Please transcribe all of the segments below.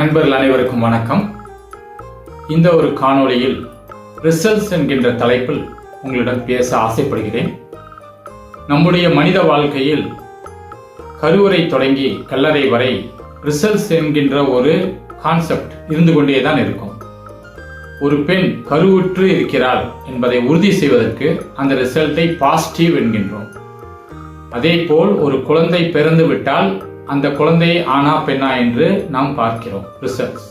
நண்பர்கள் அனைவருக்கும் வணக்கம். இந்த ஒரு காணொளியில் ரிசல்ட்ஸ் என்கின்ற தலைப்பில் உங்களிடம் பேச ஆசைப்படுகிறேன். நம்முடைய மனித வாழ்க்கையில் கருவறை தொடங்கி கல்லறை வரை ரிசல்ட்ஸ் என்கின்ற ஒரு கான்செப்ட் இருந்து கொண்டேதான் இருக்கும். ஒரு பெண் கருவுற்று இருக்கிறாள் என்பதை உறுதி செய்வதற்கு அந்த ரிசல்ட்டை பாசிட்டிவ் என்கின்றோம். அதே போல் ஒரு குழந்தை பிறந்து விட்டால் அந்த குழந்தை ஆனா பெண்ணா என்று நாம் பார்க்கிறோம் ரிசல்ட்ஸ்.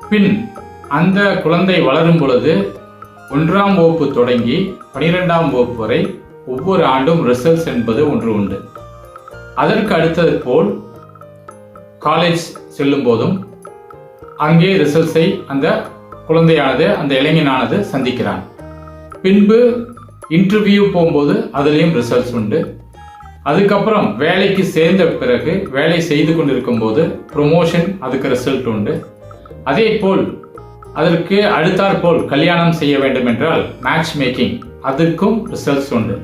பின் அந்த குழந்தை வளரும் பொழுது 1ஆம் வகுப்பு தொடங்கி 12ஆம் வகுப்பு வரை ஒவ்வொரு ஆண்டும் ரிசல்ட்ஸ் என்பது ஒன்று உண்டு. அதற்கு அடுத்தது போல் காலேஜ் செல்லும் போதும் அங்கே ரிசல்ட்ஸை அந்த குழந்தையானது அந்த இளைஞனானது சந்திக்கிறான். பின்பு இன்டர்வியூ போகும்போது அதுலேயும் ரிசல்ட்ஸ் உண்டு. அதுக்கப்புறம் வேலைக்கு சேர்ந்த பிறகு வேலை செய்து கொண்டிருக்கும் போது ப்ரொமோஷன், அதுக்கு ரிசல்ட் உண்டு. அதே போல் அதற்கு அடுத்தாற்போல் கல்யாணம் செய்ய வேண்டும் என்றால் மேட்ச் மேக்கிங், அதற்கும் ரிசல்ட்ஸ் உண்டு.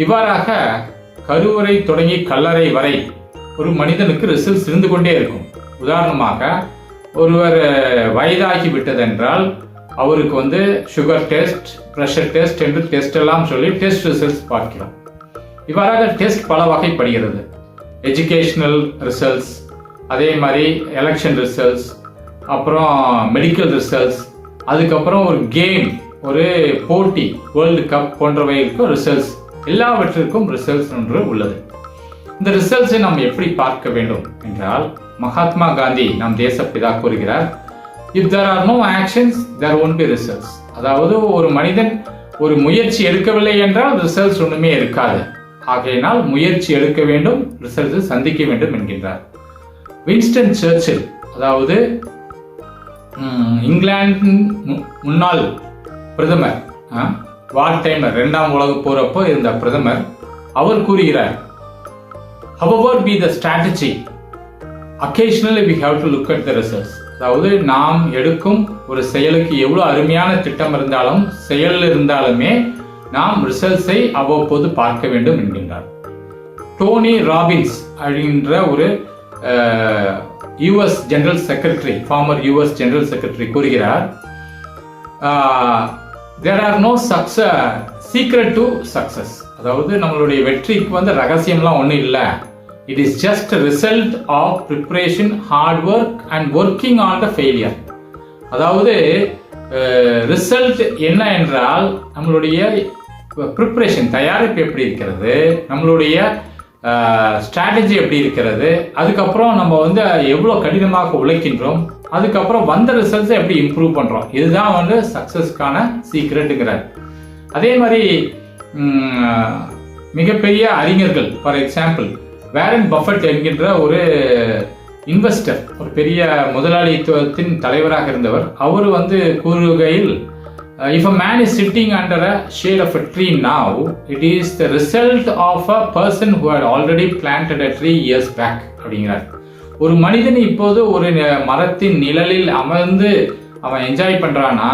இவ்வாறாக கருவறை தொடங்கி கல்லறை வரை ஒரு மனிதனுக்கு ரிசல்ட்ஸ் இருந்து கொண்டே இருக்கும். உதாரணமாக ஒருவர் வயதாகி விட்டதென்றால் அவருக்கு சுகர் டெஸ்ட், ப்ரெஷர் டெஸ்ட் என்று டெஸ்ட் எல்லாம் சொல்லி டெஸ்ட் ரிசல்ட்ஸ் பார்க்கிறோம். இவ்வாறாக டெஸ்ட் பல வகைப்படுகிறது. எஜுகேஷனல் ரிசல்ட்ஸ், அதே மாதிரி எலெக்ஷன் ரிசல்ட்ஸ், அப்புறம் மெடிக்கல் ரிசல்ட்ஸ், அதுக்கப்புறம் ஒரு கேம், ஒரு போட்டி, வேர்ல்டு கப் போன்றவைக்கும் ரிசல்ட்ஸ், எல்லாவற்றிற்கும் ரிசல்ட்ஸ் ஒன்று உள்ளது. இந்த ரிசல்ட்ஸை நாம் எப்படி பார்க்க வேண்டும் என்றால், மகாத்மா காந்தி நம் தேசப்பிதா கூறுகிறார், if there are no actions there won't be results. அதாவது ஒரு மனிதன் ஒரு முயற்சி எடுக்கவில்லை என்றால் ரிசல்ட்ஸ் ஒன்றுமே இருக்காது. ஆகையினால் முயற்சி எடுக்க வேண்டும், ரிசல்ட்ஸை சந்திக்க வேண்டும் என்கின்றார். வின்ஸ்டன் சர்ச்சில், அதாவது இங்கிலாந்து முன்னாள் பிரதமர், வார் டைமர் 2ஆம் உலக போறப்போ இருந்த பிரதமர், அவர் கூறுகிறார், however be the strategy, occasionally we have to look at the results. அதாவது நாம் எடுக்கும் ஒரு செயலுக்கு எவ்வளவு அருமையான திட்டம் இருந்தாலும் செயல் இருந்தாலுமே நாம் ரிசல்ட்ஸை அவ்வப்போது பார்க்க வேண்டும் என்கின்றார். டோனி ராபின்ஸ் அப்படின்ற ஒரு US general secretary, former US general secretary கூறுகிறார், there are no secret to success. அதாவது நம்மளுடைய வெற்றிக்கு ரகசியம்லாம் ஒன்றும் இல்லை. It is just a result of preparation, hard work and working on the failure. அதாவது ரிசல்ட் என்ன என்றால் நம்மளுடைய ப்ரிப்பரேஷன், தயாரிப்பு எப்படி இருக்கிறது, நம்மளுடைய ஸ்ட்ராட்டஜி எப்படி இருக்கிறது, அதுக்கப்புறம் நம்ம எவ்வளோ கடினமாக உழைக்கின்றோம், அதுக்கப்புறம் வந்த ரிசல்ட்ஸை எப்படி இம்ப்ரூவ் பண்ணுறோம், இதுதான் சக்ஸஸ்க்கான சீக்ரெட்டுங்கிறார். அதே மாதிரி மிகப்பெரிய அறிஞர்கள், ஃபார் எக்ஸாம்பிள் வாரன் பஃபெட் என்கின்ற ஒரு இன்வெஸ்டர், ஒரு பெரிய முதலாளித்துவத்தின் தலைவராக இருந்தவர், அவர் கூறுகையில், if a man is sitting under a shade of a tree now, it is the result of a person who had already planted a tree years back அப்படிங்கிறார். ஒரு மனிதன் இப்போது ஒரு மரத்தின் நிழலில் அமர்ந்து அவன் என்ஜாய் பண்றானா,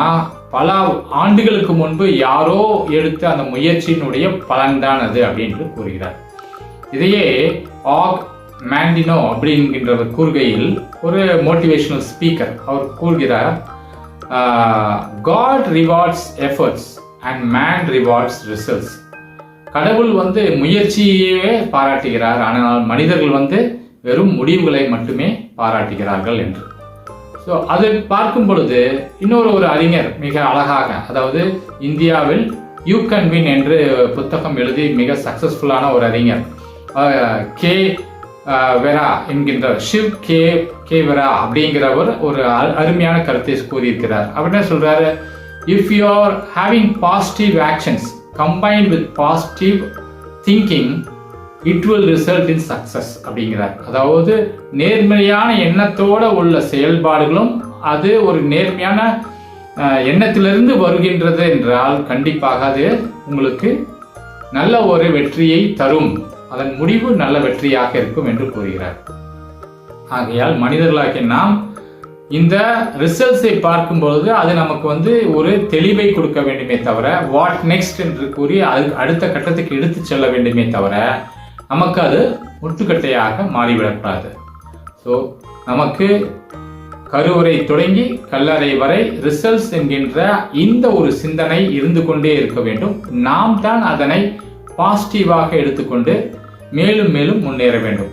பல ஆண்டுகளுக்கு முன்பு யாரோ எடுத்த அந்த முயற்சியினுடைய பலன்தான் அது அப்படின்னு கூறுகிறார். இதையே ஆக் மாண்டினோ அப்படிங்கின்றவர் கூறுகையில், ஒரு மோட்டிவேஷனல் ஸ்பீக்கர், அவர் கூறுகிறார், God rewards efforts and man rewards results. கடவுள் முயற்சியவே பாராட்டுகிறார், ஆனால் மனிதர்கள் வெறும் முடிவுகளை மட்டுமே பாராட்டுகிறார்கள் என்று. ஸோ அது பார்க்கும் பொழுது இன்னொரு அறிஞர் மிக அழகாக, அதாவது இந்தியாவில் யூ கேன் வின் என்று புத்தகம் எழுதி மிக சக்சஸ்ஃபுல்லான ஒரு அறிஞர், கே வெரா என்கின்ற ஷிவ் கே வெரா அப்படிங்கிறவர் ஒரு அருமையான கருத்தை கூறியிருக்கிறார். அவர் என்ன சொல்றாரு, if you are having positive actions combined with positive thinking it will result in success அப்படிங்கிறார். அதாவது நேர்மையான எண்ணத்தோட உள்ள செயல்பாடுகளும் அது ஒரு நேர்மையான எண்ணத்திலிருந்து வருகின்றது என்றால் கண்டிப்பாக அது உங்களுக்கு நல்ல ஒரு வெற்றியை தரும், அதன் முடிவு நல்ல வெற்றியாக இருக்கும் என்று கூறுகிறார். ஆகையால் மனிதர்களாகிய நாம் இந்த ரிசல்ட்ஸை பார்க்கும் பொழுது அது நமக்கு ஒரு தெளிவை கொடுக்க வேண்டுமே தவிர, வாட் நெக்ஸ்ட் என்று கூறி அடுத்த கட்டத்துக்கு எடுத்து செல்ல வேண்டுமே தவிர நமக்கு அது முட்டுக்கட்டையாக மாறிவிடக்கூடாது. ஸோ நமக்கு கருவறை தொடங்கி கல்லறை வரை ரிசல்ட்ஸ் என்கின்ற இந்த ஒரு சிந்தனை இருந்து கொண்டே இருக்க வேண்டும். நாம் தான் அதனை பாசிட்டிவாக எடுத்துக்கொண்டு மேலும் மேலும் முன்னேற வேண்டும்.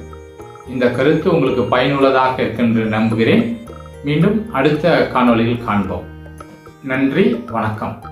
இந்த கருத்து உங்களுக்கு பயனுள்ளதாக இருக்கின்ற நம்புகிறேன். மீண்டும் அடுத்த காணொளியில் காண்போம். நன்றி, வணக்கம்.